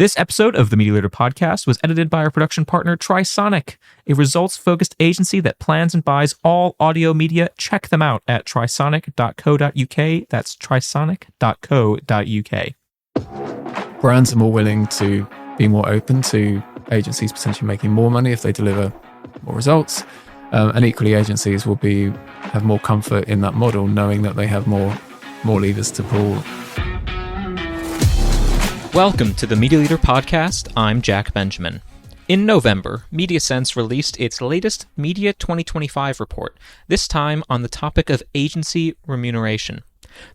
This episode of the Media Leader podcast was edited by our production partner, Trisonic, a results-focused agency that plans and buys all audio media. Check them out at trisonic.co.uk. That's trisonic.co.uk. Brands are more willing to be more open to agencies potentially making more money if they deliver more results. And equally, agencies will have more comfort in that model, knowing that they have more levers to pull. Welcome to the Media Leader podcast. I'm Jack Benjamin. In November, MediaSense released its latest Media 2025 report, this time on the topic of agency remuneration.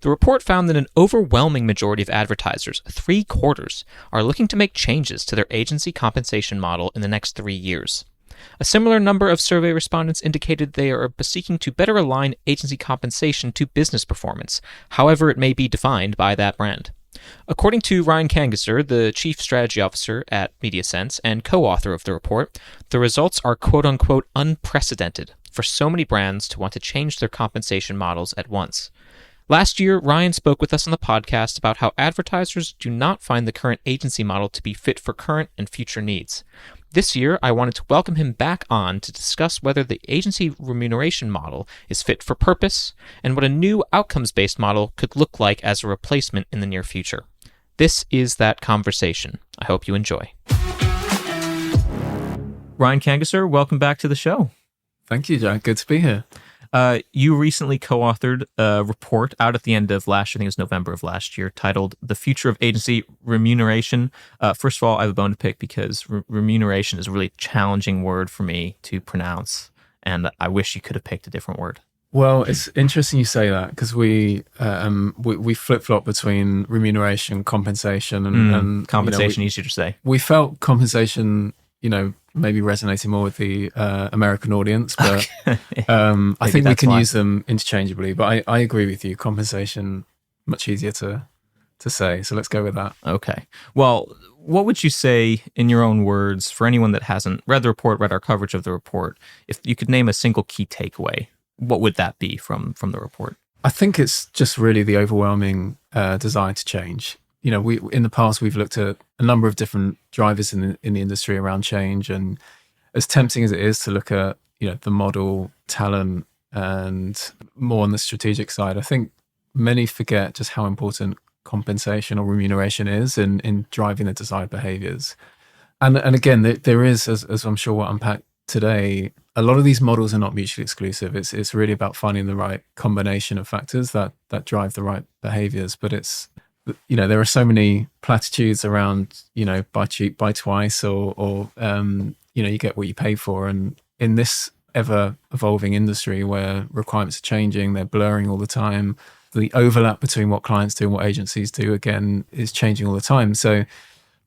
The report found that an overwhelming majority of advertisers, 3/4, are looking to make changes to their agency compensation model in the next 3 years. A similar number of survey respondents indicated they are seeking to better align agency compensation to business performance, however it may be defined by that brand. According to Ryan Kangisser, the Chief Strategy Officer at MediaSense and co-author of the report, the results are quote-unquote unprecedented for so many brands to want to change their compensation models at once. Last year, Ryan spoke with us on the podcast about how advertisers do not find the current agency model to be fit for current and future needs. This year, I wanted to welcome him back on to discuss whether the agency remuneration model is fit for purpose and what a new outcomes-based model could look like as a replacement in the near future. This is that conversation. I hope you enjoy. Ryan Kangisser, welcome back to the show. Thank you, Jack. Good to be here. You recently co-authored a report out at the end of I think it was November of last year, titled The Future of Agency Remuneration. First of all, I have a bone to pick because remuneration is a really challenging word for me to pronounce, and I wish you could have picked a different word. Well, it's interesting you say that because we flip-flop between remuneration, compensation, and compensation, easier to say. We felt compensation, maybe resonating more with the American audience, but I think we can use them interchangeably. But I agree with you. Compensation, much easier to say. So let's go with that. Okay. Well, what would you say in your own words for anyone that hasn't read the report, read our coverage of the report? If you could name a single key takeaway, what would that be from the report? I think it's just really the overwhelming desire to change. We in the past we've looked at a number of different drivers in the industry around change, and as tempting as it is to look at the model, talent, and more on the strategic side, I think many forget just how important compensation or remuneration is in driving the desired behaviors. And again, there is, as I'm sure we'll unpack today, a lot of these models are not mutually exclusive. It's really about finding the right combination of factors that drive the right behaviors, but it's there are so many platitudes around, buy cheap, buy twice, or you get what you pay for. And in this ever evolving industry where requirements are changing, they're blurring all the time, the overlap between what clients do and what agencies do, again, is changing all the time. So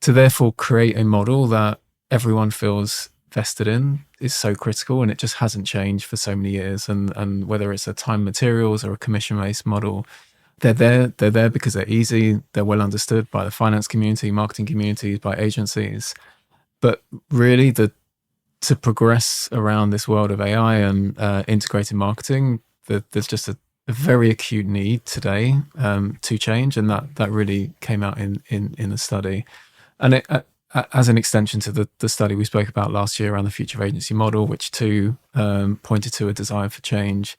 to therefore create a model that everyone feels vested in is so critical, and it just hasn't changed for so many years. And whether it's a time materials or a commission-based model, they're there because they're easy, they're well understood by the finance community, marketing communities, by agencies. But really, to progress around this world of AI and integrated marketing, there's just a very acute need today to change, and that really came out in the study. And it, as an extension to the study we spoke about last year around the future of agency model, which too pointed to a desire for change,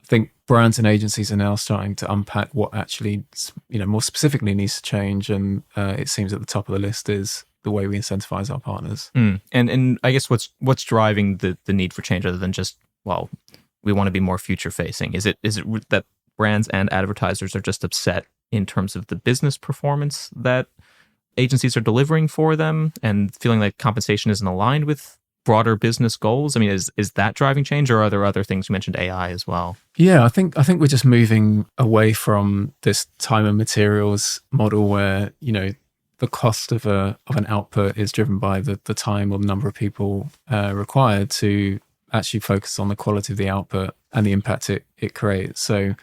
I think brands and agencies are now starting to unpack what actually, more specifically needs to change. And it seems at the top of the list is the way we incentivize our partners. And I guess what's driving the need for change, other than just, we want to be more future facing? Is it that brands and advertisers are just upset in terms of the business performance that agencies are delivering for them and feeling like compensation isn't aligned with broader business goals? I mean, is that driving change, or are there other things? You mentioned AI as well. Yeah, I think we're just moving away from this time and materials model where, the cost of an output is driven by the time or the number of people required, to actually focus on the quality of the output and the impact it creates. So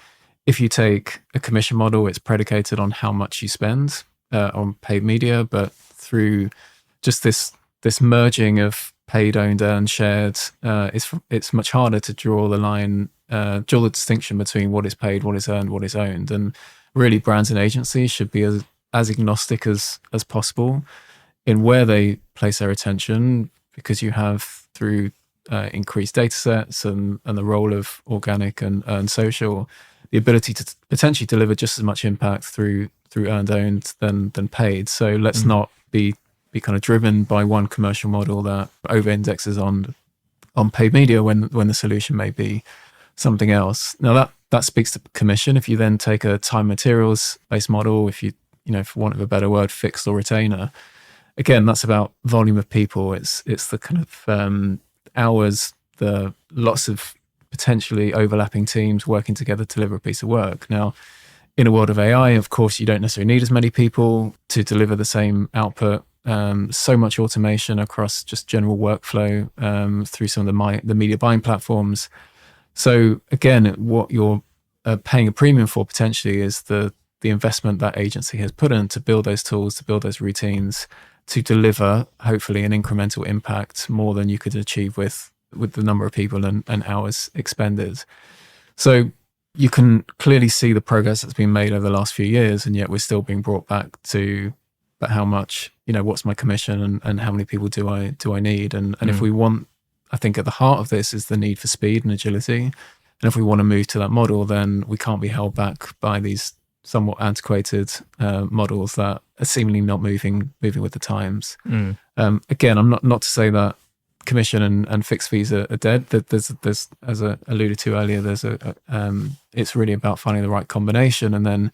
if you take a commission model, it's predicated on how much you spend on paid media, but through just this merging of paid, owned, earned, shared, it's much harder to draw the distinction between what is paid, what is earned, what is owned. And really, brands and agencies should be as agnostic as possible in where they place their attention, because you have through increased data sets and the role of organic and earned social, the ability to potentially deliver just as much impact through earned owned than paid. So let's not be kind of driven by one commercial model that over indexes on paid media when the solution may be something else. Now that speaks to commission. If you then take a time materials based model, if you for want of a better word, fixed or retainer, again, that's about volume of people. It's the kind of hours, the lots of potentially overlapping teams working together to deliver a piece of work. Now, in a world of AI, of course, you don't necessarily need as many people to deliver the same output. So much automation across just general workflow through some of the media buying platforms. So again, what you're paying a premium for potentially is the investment that agency has put in to build those tools, to build those routines, to deliver hopefully an incremental impact more than you could achieve with the number of people and hours expended. So you can clearly see the progress that's been made over the last few years, and yet we're still being brought back to, but how much, what's my commission and how many people do I need? And if we want, I think at the heart of this is the need for speed and agility. And if we want to move to that model, then we can't be held back by these somewhat antiquated models that are seemingly not moving with the times. Again, I'm not to say that commission and fixed fees are dead. There's as I alluded to earlier, it's really about finding the right combination. And then,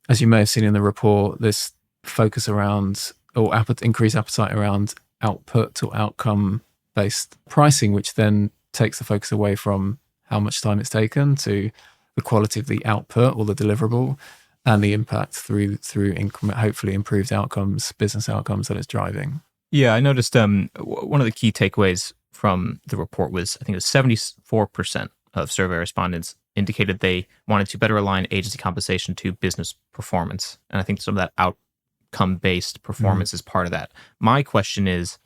as you may have seen in the report, this focus around or increased appetite around output or outcome based pricing, which then takes the focus away from how much time it's taken to the quality of the output or the deliverable and the impact through increment, hopefully improved outcomes, business outcomes that it's driving. Yeah, I noticed one of the key takeaways from the report was, I think it was 74% of survey respondents indicated they wanted to better align agency compensation to business performance. And I think some of that outcome-based performance is part of that. My question is,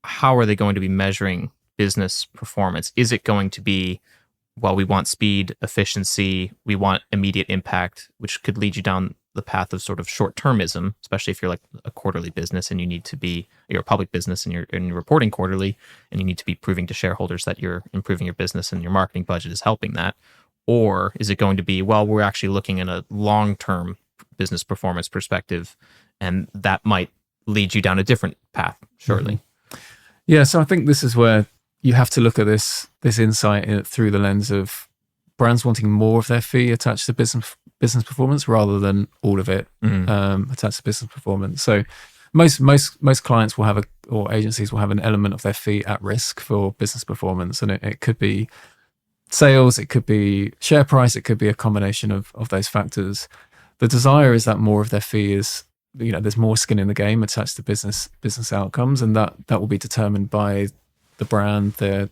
how are they going to be measuring business performance? Is it going to be, well, we want speed, efficiency, we want immediate impact, which could lead you down the path of sort of short-termism, especially if you're like a quarterly business and you're a public business and you're reporting quarterly and you need to be proving to shareholders that you're improving your business and your marketing budget is helping that? Or is it going to be, well, we're actually looking at a long-term business performance perspective, and that might lead you down a different path, surely? Yeah, so I think this is where you have to look at this insight through the lens of brands wanting more of their fee attached to business performance rather than all of it attached to business performance. So most clients will have or agencies will have an element of their fee at risk for business performance, and it could be sales, it could be share price, it could be a combination of those factors. The desire is that more of their fee is, there's more skin in the game attached to business outcomes, and that will be determined by the brand, their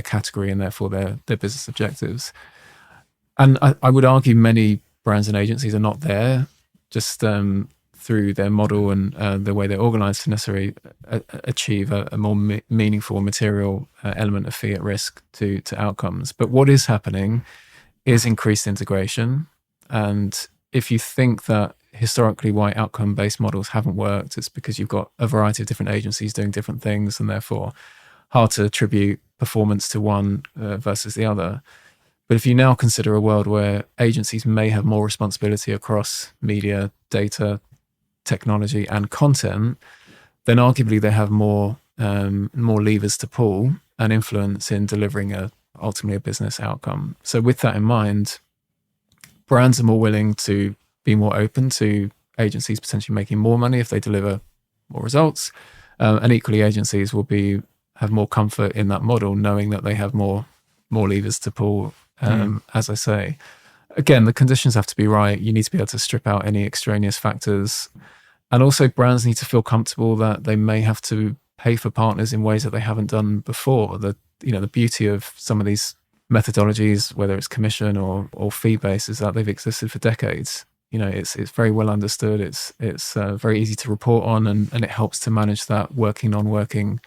category, and therefore their business objectives. And I would argue many brands and agencies are not there just through their model and the way they're organized to necessarily achieve a more meaningful material element of fee at risk to outcomes. But what is happening is increased integration. And if you think that historically why outcome-based models haven't worked, it's because you've got a variety of different agencies doing different things, and therefore hard to attribute performance to one versus the other. But if you now consider a world where agencies may have more responsibility across media, data, technology, and content, then arguably they have more levers to pull and influence in delivering ultimately a business outcome. So with that in mind, brands are more willing to be more open to agencies potentially making more money if they deliver more results, and equally agencies will have more comfort in that model, knowing that they have more levers to pull. As I say, again, the conditions have to be right. You need to be able to strip out any extraneous factors, and also brands need to feel comfortable that they may have to pay for partners in ways that they haven't done before. The beauty of some of these methodologies, whether it's commission or fee based, is that they've existed for decades. It's very well understood. It's very easy to report on, and it helps to manage that working, non-working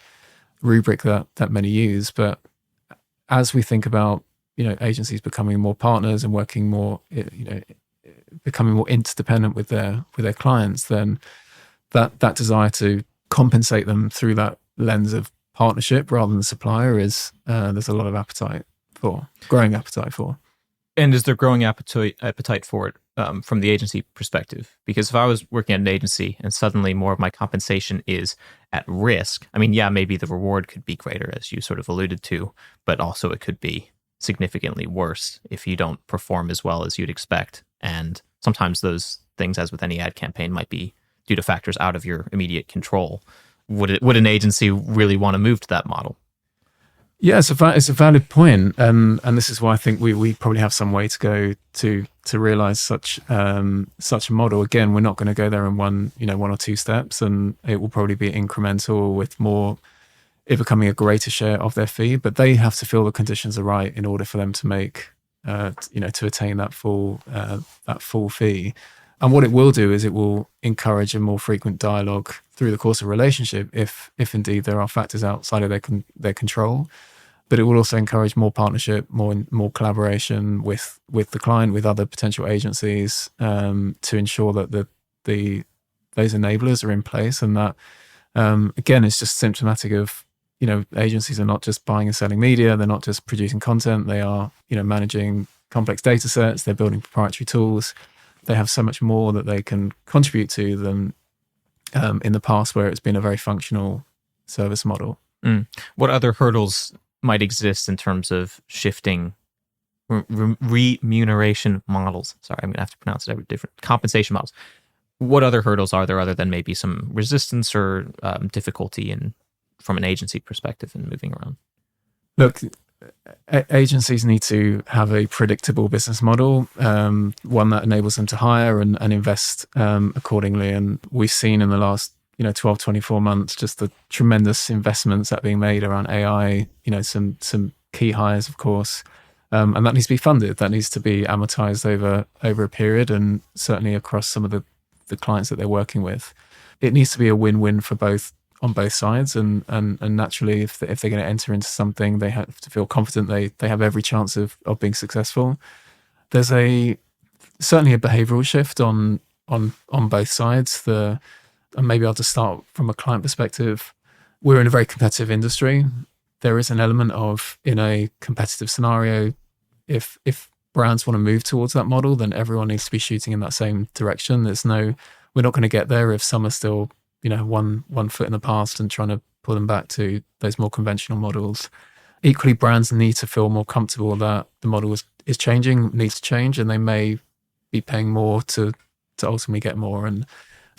rubric that many use. But as we think about agencies becoming more partners and working more, becoming more interdependent with their clients, then that desire to compensate them through that lens of partnership rather than supplier is there's a lot of growing appetite for. And is there growing appetite for it from the agency perspective? Because if I was working at an agency and suddenly more of my compensation is at risk, I mean, yeah, maybe the reward could be greater, as you sort of alluded to, but also it could be significantly worse if you don't perform as well as you'd expect. And sometimes those things, as with any ad campaign, might be due to factors out of your immediate control. Would an agency really want to move to that model? Yeah, it's a valid point, and this is why I think we probably have some way to go to realize such a model. Again, we're not going to go there in one or two steps, and it will probably be incremental with it becoming a greater share of their fee. But they have to feel the conditions are right in order for them to make to attain that full fee. And what it will do is it will encourage a more frequent dialogue through the course of a relationship, if indeed there are factors outside of their control. But it will also encourage more partnership, more collaboration with the client, with other potential agencies, to ensure that those enablers are in place. And that again, it's just symptomatic of agencies are not just buying and selling media, they're not just producing content, they are managing complex data sets, they're building proprietary tools. They have so much more that they can contribute to than in the past, where it's been a very functional service model. What other hurdles might exist in terms of shifting remuneration models? Sorry, I'm going to have to pronounce it every different. Compensation models. What other hurdles are there other than maybe some resistance or difficulty from an agency perspective in moving around? Look, agencies need to have a predictable business model, one that enables them to hire and invest accordingly. And we've seen in the last 12, 24 months just the tremendous investments that are being made around AI, some key hires, of course. And that needs to be funded. That needs to be amortized over a period, and certainly across some of the clients that they're working with. It needs to be a win-win on both sides, and naturally, if they're going to enter into something, they have to feel confident they have every chance of being successful. There's certainly a behavioral shift on both sides. And maybe I'll just start from a client perspective. We're in a very competitive industry. There is an element of, in a competitive scenario, if brands want to move towards that model, then everyone needs to be shooting in that same direction. We're not going to get there if some are still one foot in the past and trying to pull them back to those more conventional models. Equally, brands need to feel more comfortable that the model is changing, needs to change, and they may be paying more to ultimately get more. And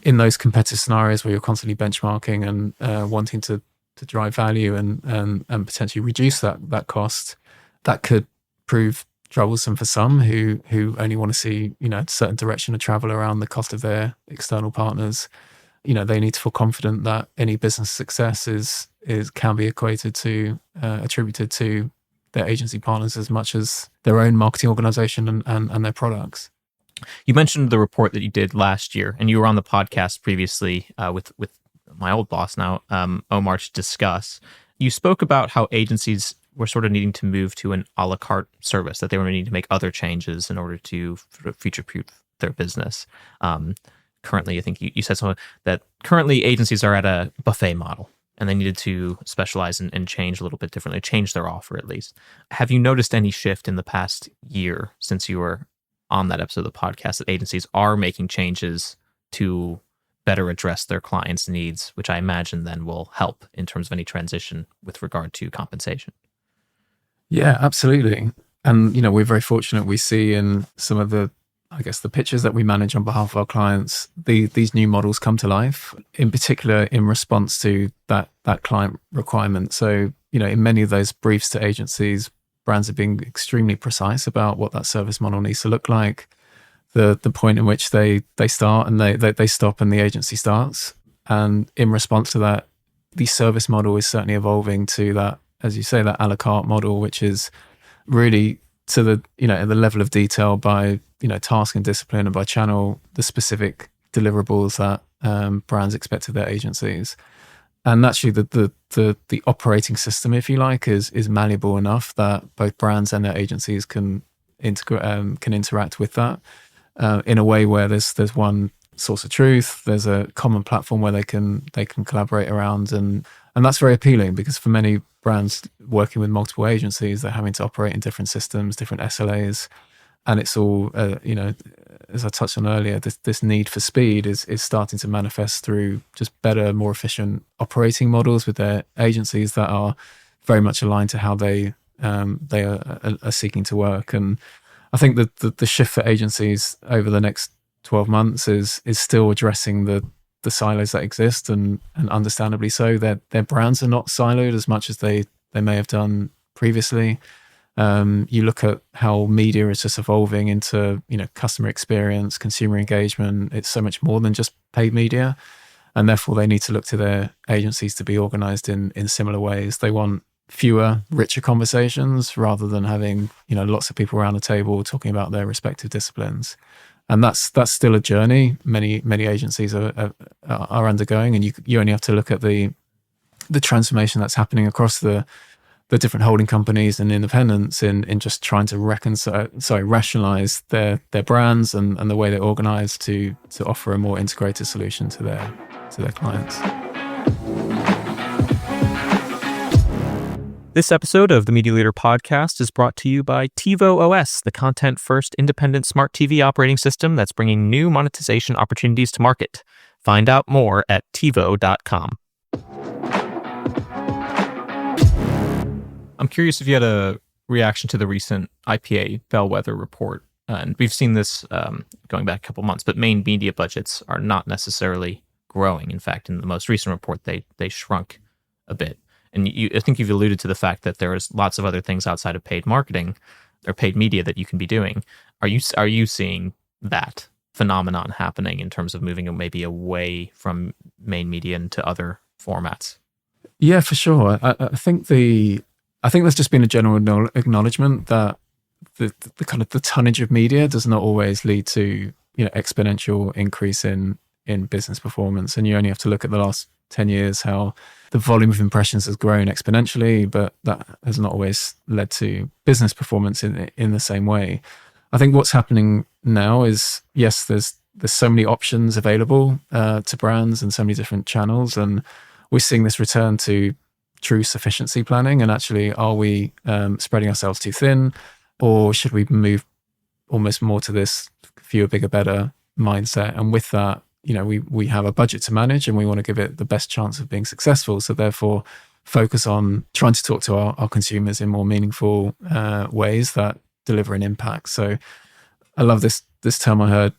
in those competitive scenarios where you're constantly benchmarking and wanting to drive value and potentially reduce that cost, that could prove troublesome for some who only want to see a certain direction of travel around the cost of their external partners. They need to feel confident that any business success can be attributed to their agency partners as much as their own marketing organization and their products. You mentioned the report that you did last year, and you were on the podcast previously with my old boss now, Omar, to discuss. You spoke about how agencies were sort of needing to move to an a la carte service, that they were needing to make other changes in order to future-proof their business. Currently, I think you said something that currently agencies are at a buffet model, and they needed to specialize and change a little bit differently, change their offer at least. Have you noticed any shift in the past year since you were on that episode of the podcast that agencies are making changes to better address their clients' needs, which I imagine then will help in terms of any transition with regard to compensation? Yeah, absolutely. And, we're very fortunate. We see in some of the pitches that we manage on behalf of our clients, these new models come to life, in particular in response to that client requirement. So, in many of those briefs to agencies, brands are being extremely precise about what that service model needs to look like, the point in which they start and they stop and the agency starts. And in response to that, the service model is certainly evolving to that, as you say, that a la carte model, which is really to the at the level of detail by task and discipline, and by channel, the specific deliverables that brands expect of their agencies. And actually, the operating system, if you like, is malleable enough that both brands and their agencies can interact with that in a way where there's one source of truth. There's a common platform where they can collaborate around, and that's very appealing because for many brands working with multiple agencies, they're having to operate in different systems, different SLAs, and it's all as I touched on earlier, this need for speed is starting to manifest through just better, more efficient operating models with their agencies that are very much aligned to how they are seeking to work. And I think that the shift for agencies over the next 12 months is still addressing the silos that exist, and understandably so. Their brands are not siloed as much as they may have done previously. You look at how media is just evolving into, customer experience, consumer engagement. It's so much more than just paid media, and therefore they need to look to their agencies to be organized in similar ways. They want fewer, richer conversations rather than having, lots of people around the table talking about their respective disciplines. And that's still a journey many agencies are undergoing, and you only have to look at the transformation that's happening across the different holding companies and independents in just trying to rationalize their brands and the way they're organized to offer a more integrated solution to their clients. This episode of the Media Leader podcast is brought to you by TiVo OS, the content-first independent smart TV operating system that's bringing new monetization opportunities to market. Find out more at TiVo.com. I'm curious if you had a reaction to the recent IPA Bellwether report. And we've seen this going back a couple months, but main media budgets are not necessarily growing. In fact, in the most recent report, they shrunk a bit. And I think you've alluded to the fact that there is lots of other things outside of paid marketing or paid media that you can be doing. Are you seeing that phenomenon happening in terms of moving maybe away from main media into other formats? Yeah, for sure. I think there's just been a general acknowledgement that the kind of the tonnage of media does not always lead to exponential increase in business performance, and you only have to look at the last 10 years how the volume of impressions has grown exponentially, but that has not always led to business performance in the same way. I think what's happening now is, yes, there's so many options available to brands and so many different channels, and we're seeing this return to true sufficiency planning. And actually, are we spreading ourselves too thin, or should we move almost more to this fewer, bigger, better mindset? And with that, we have a budget to manage and we want to give it the best chance of being successful. So therefore, focus on trying to talk to our consumers in more meaningful ways that deliver an impact. So I love this term I heard,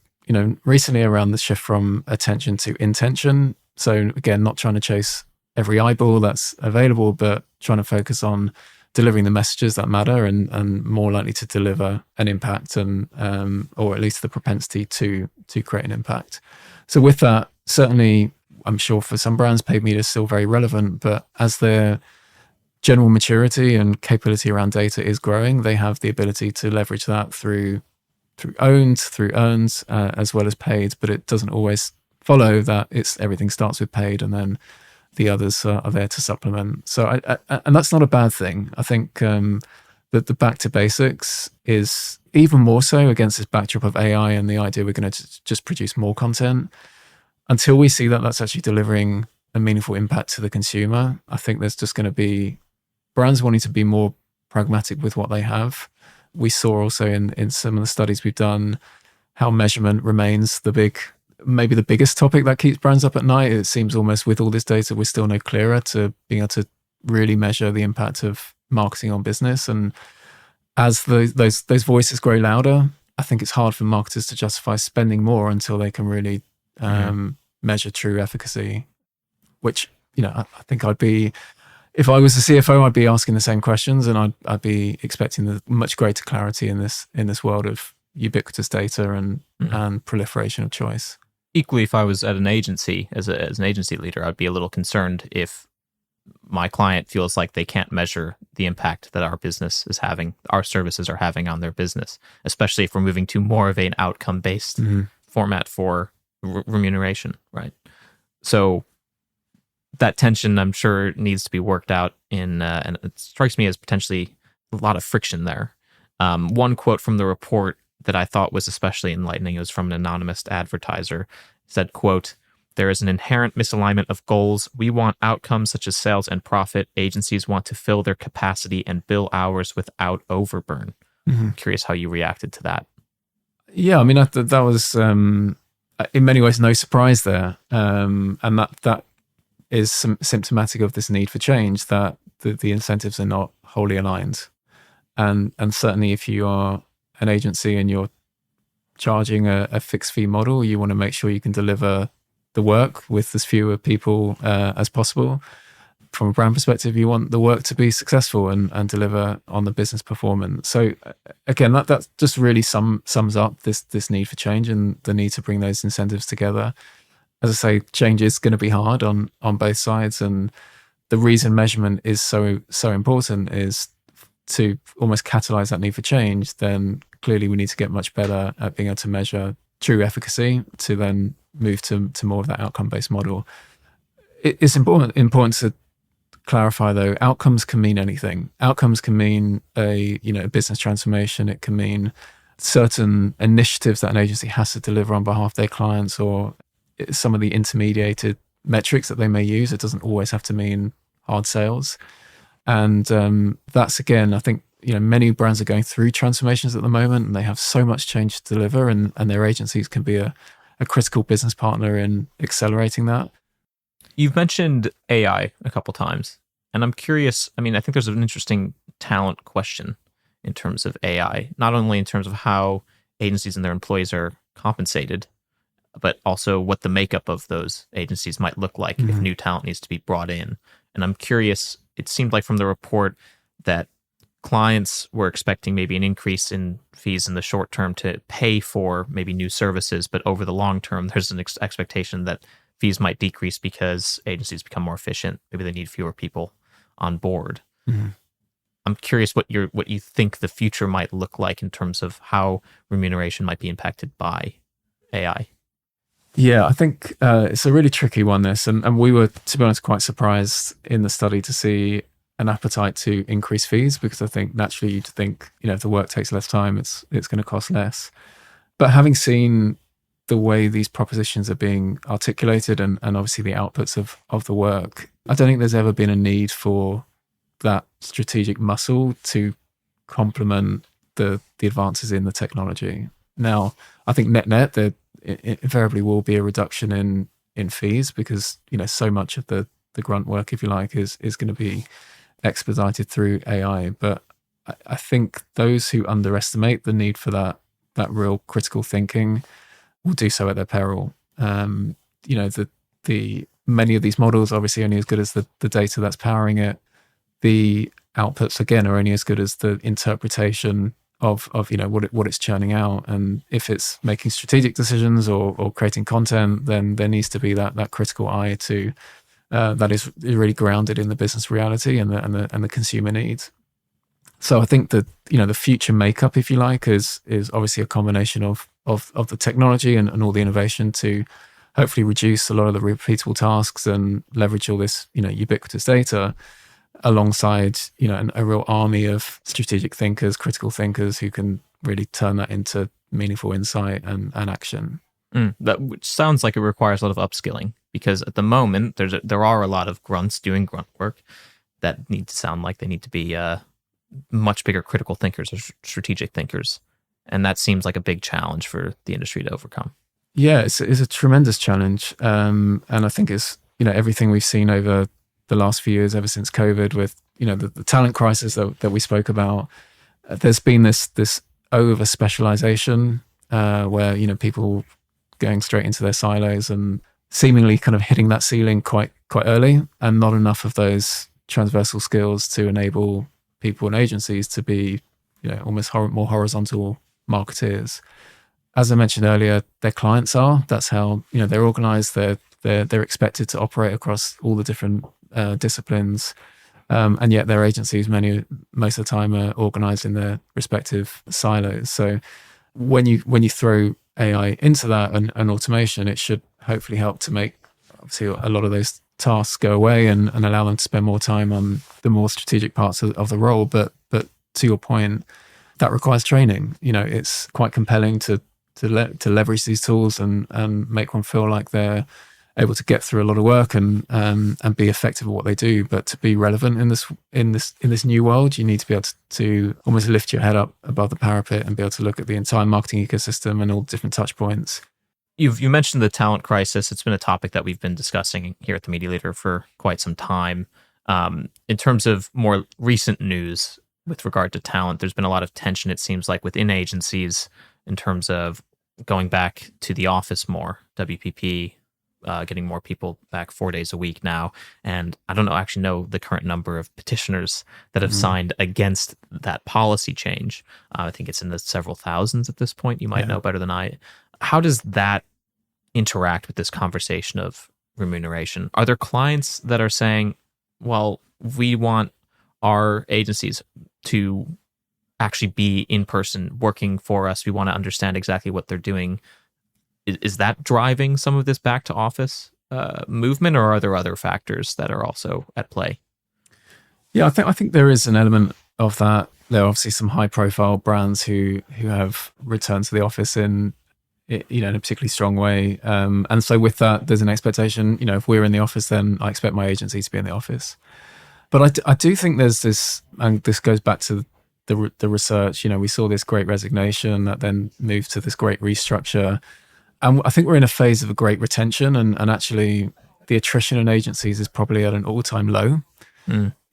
recently around the shift from attention to intention. So again, not trying to chase every eyeball that's available, but trying to focus on delivering the messages that matter and more likely to deliver an impact and or at least the propensity to create an impact. So with that, certainly, I'm sure for some brands, paid media is still very relevant, but as their general maturity and capability around data is growing, they have the ability to leverage that through owned, through earned, as well as paid. But it doesn't always follow that everything starts with paid and then the others are there to supplement. So, and that's not a bad thing. I think that the back to basics is even more so against this backdrop of AI and the idea we're going to just produce more content. Until we see that that's actually delivering a meaningful impact to the consumer, I think there's just going to be brands wanting to be more pragmatic with what they have. We saw also in some of the studies we've done how measurement remains maybe the biggest topic that keeps brands up at night. It seems almost with all this data, we're still no clearer to being able to really measure the impact of marketing on business. And as those voices grow louder, I think it's hard for marketers to justify spending more until they can really measure true efficacy, which, I think if I was the CFO, I'd be asking the same questions, and I'd be expecting the much greater clarity in this world of ubiquitous data and proliferation of choice. Equally, if I was at an agency, as an agency leader, I'd be a little concerned if my client feels like they can't measure the impact that our business is having, our services are having on their business, especially if we're moving to more of an outcome-based format for remuneration, right? So that tension, I'm sure, needs to be worked out and it strikes me as potentially a lot of friction there. One quote from the report that I thought was especially enlightening was from an anonymous advertiser, said, quote, "There is an inherent misalignment of goals. We want outcomes such as sales and profit. Agencies want to fill their capacity and bill hours without overburn." I'm curious how you reacted to that. Yeah, I mean, that was in many ways no surprise there, and that is symptomatic of this need for change, that the incentives are not wholly aligned, and certainly if you are an agency and you're charging a fixed fee model, you want to make sure you can deliver the work with as fewer people as possible. From a brand perspective, you want the work to be successful and deliver on the business performance. So again, that just really sums up this need for change and the need to bring those incentives together. As I say, change is going to be hard on both sides, and the reason measurement is so important is to almost catalyze that need for change. Then clearly we need to get much better at being able to measure true efficacy to then move to more of that outcome-based model. It's important to clarify, though, outcomes can mean anything. Outcomes can mean a business transformation. It can mean certain initiatives that an agency has to deliver on behalf of their clients, or some of the intermediated metrics that they may use. It doesn't always have to mean hard sales. And that's, again, I think, many brands are going through transformations at the moment, and they have so much change to deliver, and their agencies can be a critical business partner in accelerating that. You've mentioned AI a couple times, and I'm curious. I mean, I think there's an interesting talent question in terms of AI, not only in terms of how agencies and their employees are compensated, but also what the makeup of those agencies might look like if new talent needs to be brought in. And I'm curious, it seemed like from the report that clients were expecting maybe an increase in fees in the short term to pay for maybe new services, but over the long term, there's an expectation that fees might decrease because agencies become more efficient. Maybe they need fewer people on board. I'm curious what you think the future might look like in terms of how remuneration might be impacted by AI. Yeah, I think it's a really tricky one, this. And we were, to be honest, quite surprised in the study to see an appetite to increase fees, because I think naturally you'd think, if the work takes less time, it's going to cost less. But having seen the way these propositions are being articulated and obviously the outputs of the work, I don't think there's ever been a need for that strategic muscle to complement the advances in the technology. Now, I think net there invariably will be a reduction in fees, because so much of the grunt work, if you like, is going to be expedited through AI. But I think those who underestimate the need for that real critical thinking will do so at their peril. The many of these models obviously only as good as the data that's powering it. The outputs, again, are only as good as the interpretation of what it's churning out. And if it's making strategic decisions or creating content, then there needs to be that critical eye to that is really grounded in the business reality and the consumer needs. So I think that the future makeup, if you like, is obviously a combination of the technology and all the innovation to hopefully reduce a lot of the repeatable tasks and leverage all this ubiquitous data, alongside a real army of strategic thinkers, critical thinkers who can really turn that into meaningful insight and action. That which sounds like it requires a lot of upskilling, because at the moment there are a lot of grunts doing grunt work that need to sound like they need to be much bigger critical thinkers or strategic thinkers, and that seems like a big challenge for the industry to overcome. Yeah, it's a tremendous challenge, and I think it's everything we've seen over the last few years, ever since COVID, with the talent crisis that we spoke about. There's been this over specialization where people going straight into their silos and seemingly kind of hitting that ceiling quite early, and not enough of those transversal skills to enable people and agencies to be almost more horizontal marketeers. As I mentioned earlier, their clients are. That's how they're organized. They're expected to operate across all the different disciplines, and yet their agencies most of the time are organized in their respective silos. So when you throw AI into that and automation, it should hopefully help to make obviously a lot of those tasks go away and allow them to spend more time on the more strategic parts of the role. But to your point, that requires training. It's quite compelling to to leverage these tools and make one feel like they're able to get through a lot of work and be effective at what they do. But to be relevant in this new world, you need to be able to almost lift your head up above the parapet and be able to look at the entire marketing ecosystem and all the different touch points. You mentioned the talent crisis. It's been a topic that we've been discussing here at the Media Leader for quite some time. In terms of more recent news with regard to talent, there's been a lot of tension, it seems like, within agencies in terms of going back to the office more, WPP, getting more people back 4 days a week now. And I don't actually know the current number of petitioners that have signed against that policy change. I think it's in the several thousands at this point. You might know better than I. How does that interact with this conversation of remuneration? Are there clients that are saying, well, we want our agencies to actually be in person working for us. We want to understand exactly what they're doing. Is that driving some of this back to office movement, or are there other factors that are also at play? Yeah, I think there is an element of that. There are obviously some high profile brands who have returned to the office in a particularly strong way. And so with that, there's an expectation, if we're in the office, then I expect my agency to be in the office. But I do think there's this, and this goes back to the research, we saw this great resignation that then moved to this great restructure. And I think we're in a phase of a great retention, and actually the attrition in agencies is probably at an all-time low.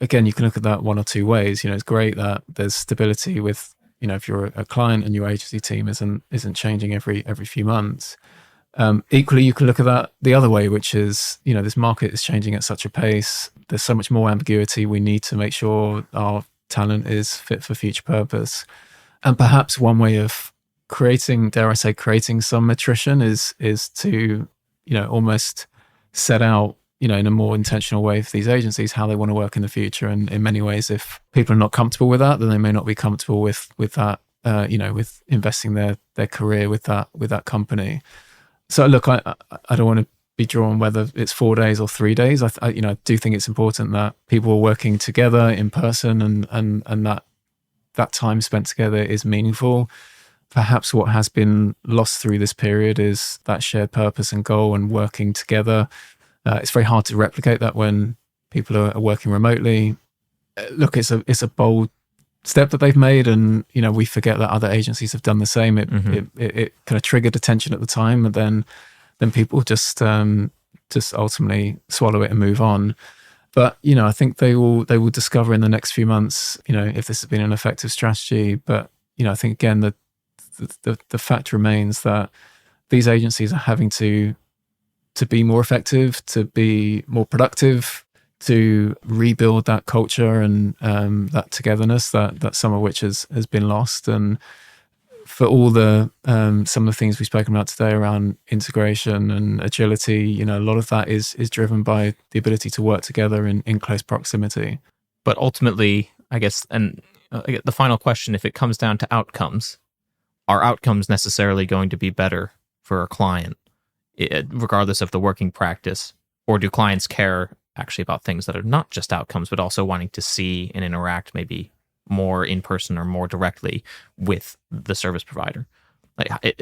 Again, you can look at that one or two ways. It's great that there's stability with, if you're a client and your agency team isn't changing every few months. Equally, you can look at that the other way, which is, this market is changing at such a pace. There's so much more ambiguity. We need to make sure our talent is fit for future purpose. And perhaps one way of creating some attrition is to, almost set out, in a more intentional way for these agencies, how they want to work in the future. And in many ways, if people are not comfortable with that, then they may not be comfortable with that, with investing their career with that company. So look, I don't want to be drawn whether it's 4 days or 3 days. I do think it's important that people are working together in person and that time spent together is meaningful. Perhaps what has been lost through this period is that shared purpose and goal and working together. It's very hard to replicate that when people are working remotely. Look, it's a bold step that they've made, and we forget that other agencies have done the same. It kind of triggered attention at the time, and then people just ultimately swallow it and move on. But I think they will discover in the next few months, if this has been an effective strategy. But I think again the fact remains that these agencies are having to be more effective, to be more productive, to rebuild that culture and that togetherness that some of which has been lost. And for all the some of the things we've spoken about today around integration and agility, a lot of that is driven by the ability to work together in close proximity. But ultimately, I guess, and the final question, if it comes down to outcomes, are outcomes necessarily going to be better for a client, regardless of the working practice? Or do clients care actually about things that are not just outcomes, but also wanting to see and interact maybe more in person or more directly with the service provider?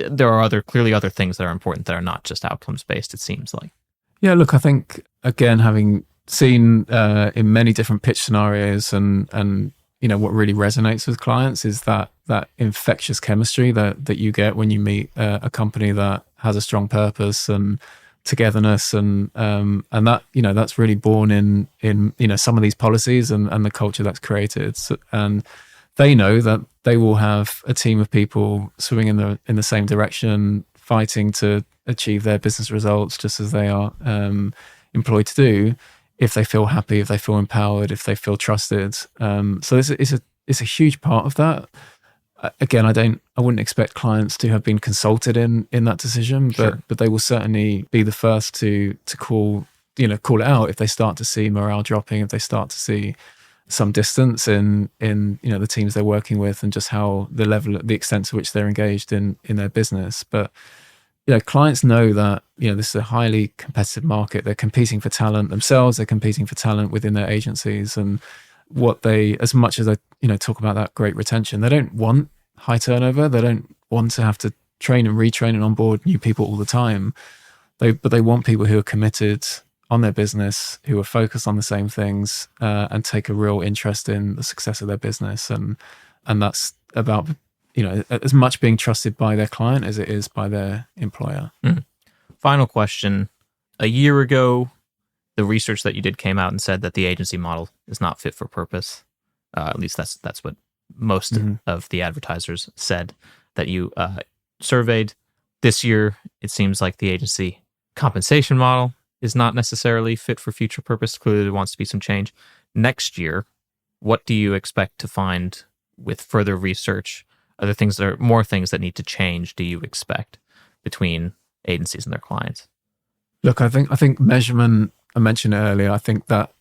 There are clearly other things that are important that are not just outcomes based, it seems like. Yeah, look, I think, again, having seen in many different pitch scenarios and what really resonates with clients is that infectious chemistry that you get when you meet a company that has a strong purpose and togetherness, and that that's really born in some of these policies and the culture that's created. And they know that they will have a team of people swimming in the same direction, fighting to achieve their business results just as they are employed to do, if they feel happy, if they feel empowered, if they feel trusted. So it's a huge part of that. Again, I wouldn't expect clients to have been consulted in that decision, but they will certainly be the first to call it out if they start to see morale dropping, if they start to see some distance in the teams they're working with, and just how the extent to which they're engaged in their business. But clients know that this is a highly competitive market. They're competing for talent themselves. They're competing for talent within their agencies, and as much as I talk about that great retention, they don't want high turnover. They don't want to have to train and retrain and onboard new people all the time. But they want people who are committed on their business, who are focused on the same things, and take a real interest in the success of their business. And that's about, as much being trusted by their client as it is by their employer. Final question. A year ago, the research that you did came out and said that the agency model is not fit for purpose. At least that's what most of the advertisers said that you surveyed. This year, it seems like the agency compensation model is not necessarily fit for future purpose. Clearly, there wants to be some change. Next year, what do you expect to find with further research? Are there more things that need to change, do you expect, between agencies and their clients? Look, I think measurement, I mentioned it earlier, I think that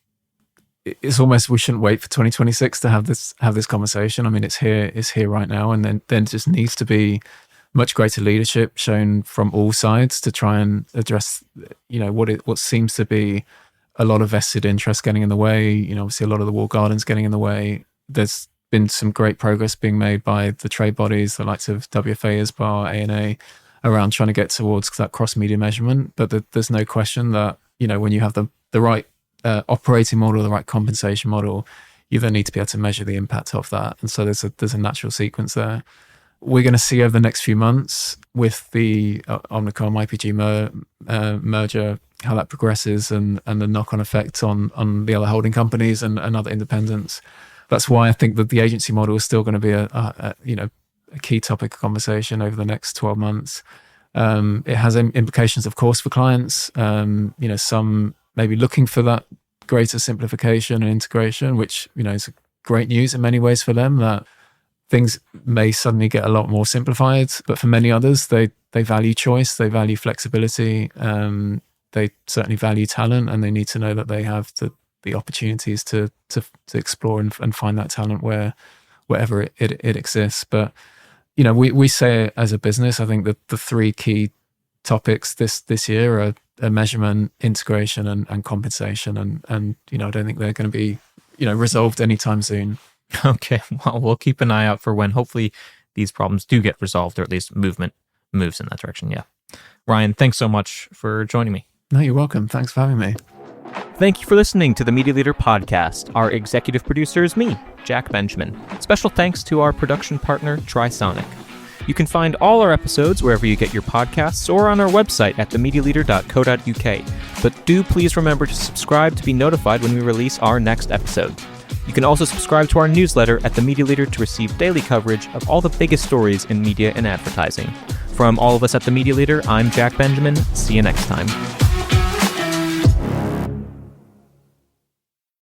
it's almost, we shouldn't wait for 2026 to have this conversation. I mean, it's here right now, and then just needs to be much greater leadership shown from all sides to try and address, what seems to be a lot of vested interest getting in the way. Obviously a lot of the walled gardens getting in the way. There's been some great progress being made by the trade bodies, the likes of WFA, ISBA, ANA, around trying to get towards that cross-media measurement. But there's no question that, when you have the right operating model, the right compensation model, you then need to be able to measure the impact of that. And so there's a natural sequence there. We're going to see over the next few months with the Omnicom IPG merger, how that progresses and the knock-on effect on the other holding companies and other independents. That's why I think that the agency model is still going to be a key topic of conversation over the next 12 months. It has implications, of course, for clients. Some may be looking for that greater simplification and integration, which is great news in many ways for them, that things may suddenly get a lot more simplified. But for many others, they value choice, they value flexibility, they certainly value talent, and they need to know that they have the opportunities to explore and find that talent wherever it exists. But we say as a business, I think that the three key topics this year are measurement, integration, and compensation, and I don't think they're going to be resolved anytime soon. Okay, well, we'll keep an eye out for when hopefully these problems do get resolved, or at least movement moves in that direction. Yeah. Ryan, thanks so much for joining me. No, you're welcome. Thanks for having me. Thank you for listening to the Media Leader podcast. Our executive producer is me, Jack Benjamin. Special thanks to our production partner, Trisonic. You can find all our episodes wherever you get your podcasts or on our website at themedialeader.co.uk. But do please remember to subscribe to be notified when we release our next episode. You can also subscribe to our newsletter at The Media Leader to receive daily coverage of all the biggest stories in media and advertising. From all of us at The Media Leader, I'm Jack Benjamin. See you next time.